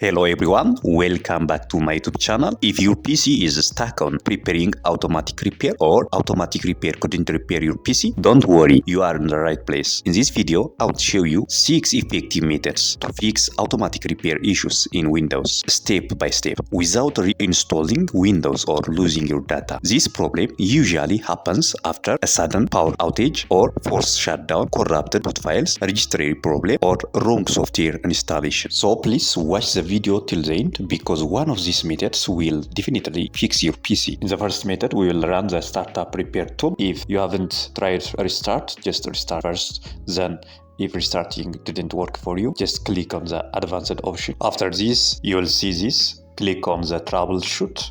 Hello everyone, welcome back to my YouTube channel. If your PC is stuck on preparing automatic repair or automatic repair couldn't repair your PC, don't worry, you are in the right place. In this video, I will show you 6 effective methods to fix automatic repair issues in Windows, step by step, without reinstalling Windows or losing your data. This problem usually happens after a sudden power outage or forced shutdown, corrupted boot files, registry problem, or wrong software installation. So please watch the video till the end because one of these methods will definitely fix your PC. In the first method, we will run the startup repair tool. If you haven't tried restart, just restart first. Then if restarting didn't work for you, just click on the advanced option. After this, you will see this. Click on the troubleshoot.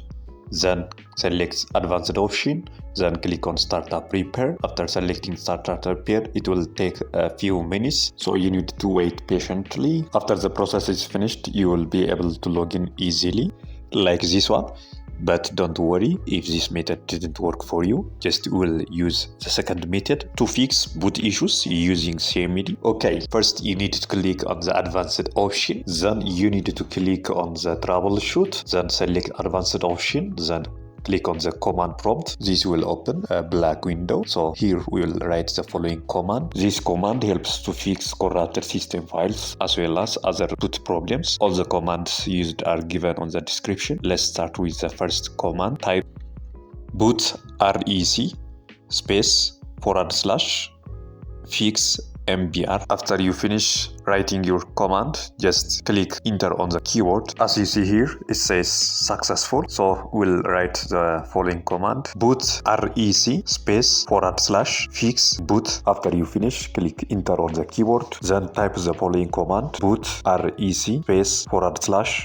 Then select advanced option, then click on startup repair. After selecting startup repair, it will take a few minutes, so you need to wait patiently. After the process is finished, you will be able to log in easily like this one. But don't worry if this method didn't work for you, just will use the second method to fix boot issues using CMD. Okay, first you need to click on the advanced option, then you need to click on the troubleshoot, then select advanced option, then click on the command prompt. This will open a black window. So here we will write the following command. This command helps to fix corrupted system files as well as other boot problems. All the commands used are given on the description. Let's start with the first command. Type boot rec space / fix mbr. After you finish writing your command, just click enter on the keyboard. As you see here, it says successful. So we'll write the following command. Boot rec space / fix boot. After you finish, click enter on the keyboard. Then type the following command. Boot rec space /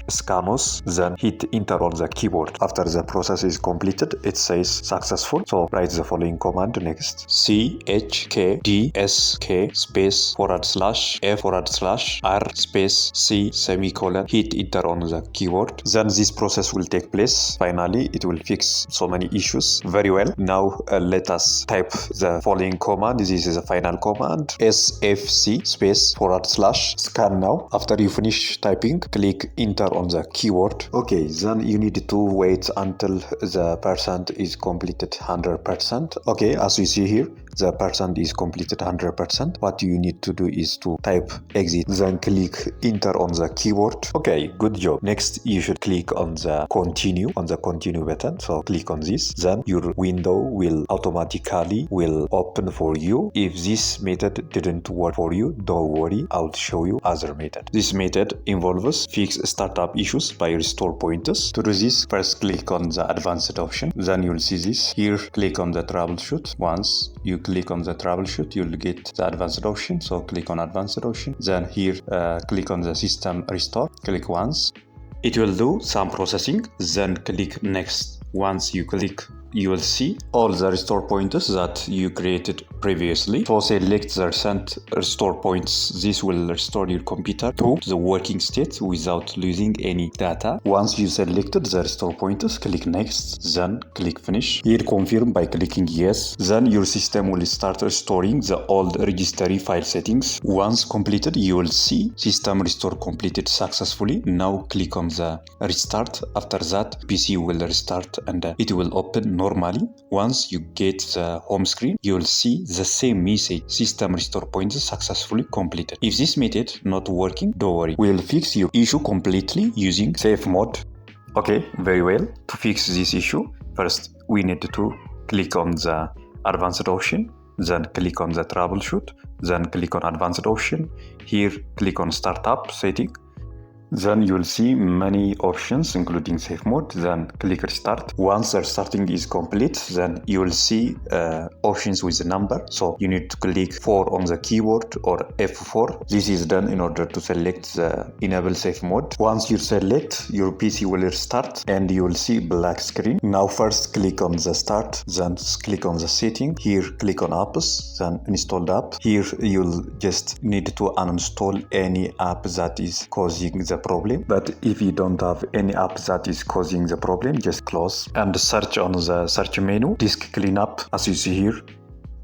scanos. Then hit enter on the keyboard. After the process is completed, it says successful. So write the following command next. chkdsk space / f / r space c semicolon. Hit enter on the keyboard. Then this process will take place. Finally, it will fix so many issues. Very well. Now let us type the following command. This is a final command. sfc space / scan now. After you finish typing, click enter on the keyboard. Okay, then you need to wait until the percent is completed 100%. Okay, as you see here, the percent is completed 100%. What you need to do is to type exit, then click enter on the keyboard. Okay, good job. Next, you should click on the continue button. So click on this, then your window will automatically open for you. If this method didn't work for you, don't worry, I'll show you other method. This method involves fix startup issues by restore pointers. To do this, first click on the advanced option, then you'll see this. Here, click on the troubleshoot. Once you click on the troubleshoot, you'll get the advanced option. So click on advanced option. Then here, click on the system restore. Click once. It will do some processing. Then click next. Once you click, you will see all the restore pointers that you created previously. So select the recent restore points. This will restore your computer to the working state without losing any data. Once you selected the restore pointers, click next, then click finish. Here confirm by clicking yes. Then your system will start restoring the old registry file settings. Once completed, you will see system restore completed successfully. Now click on the restart. After that, PC will restart and it will open normally. Once you get the home screen, you will see the same message. System restore points successfully completed. If this method not working, don't worry. We'll fix your issue completely using safe mode. Okay, very well. To fix this issue, first we need to click on the advanced option, then click on the troubleshoot, then click on advanced option. Here, click on startup setting. Then you will see many options including safe mode. Then click restart. Once the restarting is complete, then you will see options with the number. So you need to click 4 on the keyboard or F4. This is done in order to select the enable safe mode. Once you select, your PC will restart and you will see black screen. Now first click on the start, then click on the setting. Here click on apps, then install the app. Here you'll just need to uninstall any app that is causing the problem. But if you don't have any app that is causing the problem, just close and search on the search menu disk cleanup. As you see here,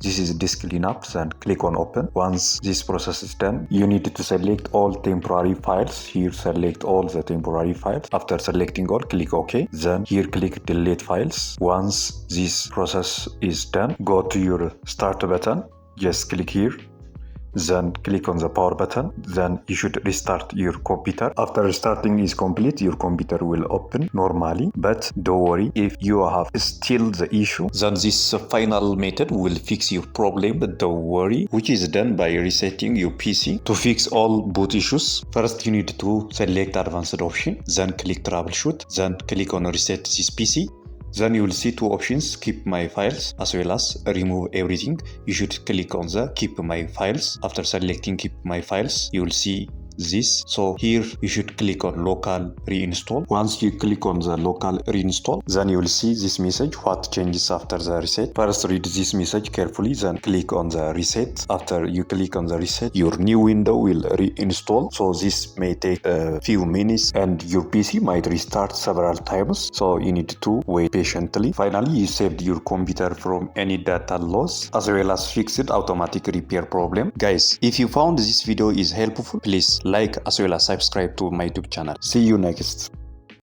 this is disk cleanup, then click on open. Once this process is done, you need to select all temporary files. Here select all the temporary files. After selecting all, click OK. Then here click delete files. Once this process is done, go to your start button. Just click here. Then click on the power button. Then you should restart your computer. After restarting is complete, your computer will open normally. But don't worry, if you have still the issue, then this final method will fix your problem. But don't worry, which is done by resetting your PC. To fix all boot issues, first you need to select advanced option, then click troubleshoot, then click on reset this PC. Then you will see two options, keep my files as well as remove everything. You should click on the keep my files. After selecting keep my files, you will see this. So here you should click on local reinstall. Once you click on the local reinstall, then you will see this message, what changes after the reset. First read this message carefully, then click on the reset. After you click on the reset, your new window will reinstall. So this may take a few minutes and your PC might restart several times. So you need to wait patiently. Finally, you saved your computer from any data loss as well as fixed automatic repair problem. Guys, if you found this video is helpful, please like as well as subscribe to my YouTube channel. See you next.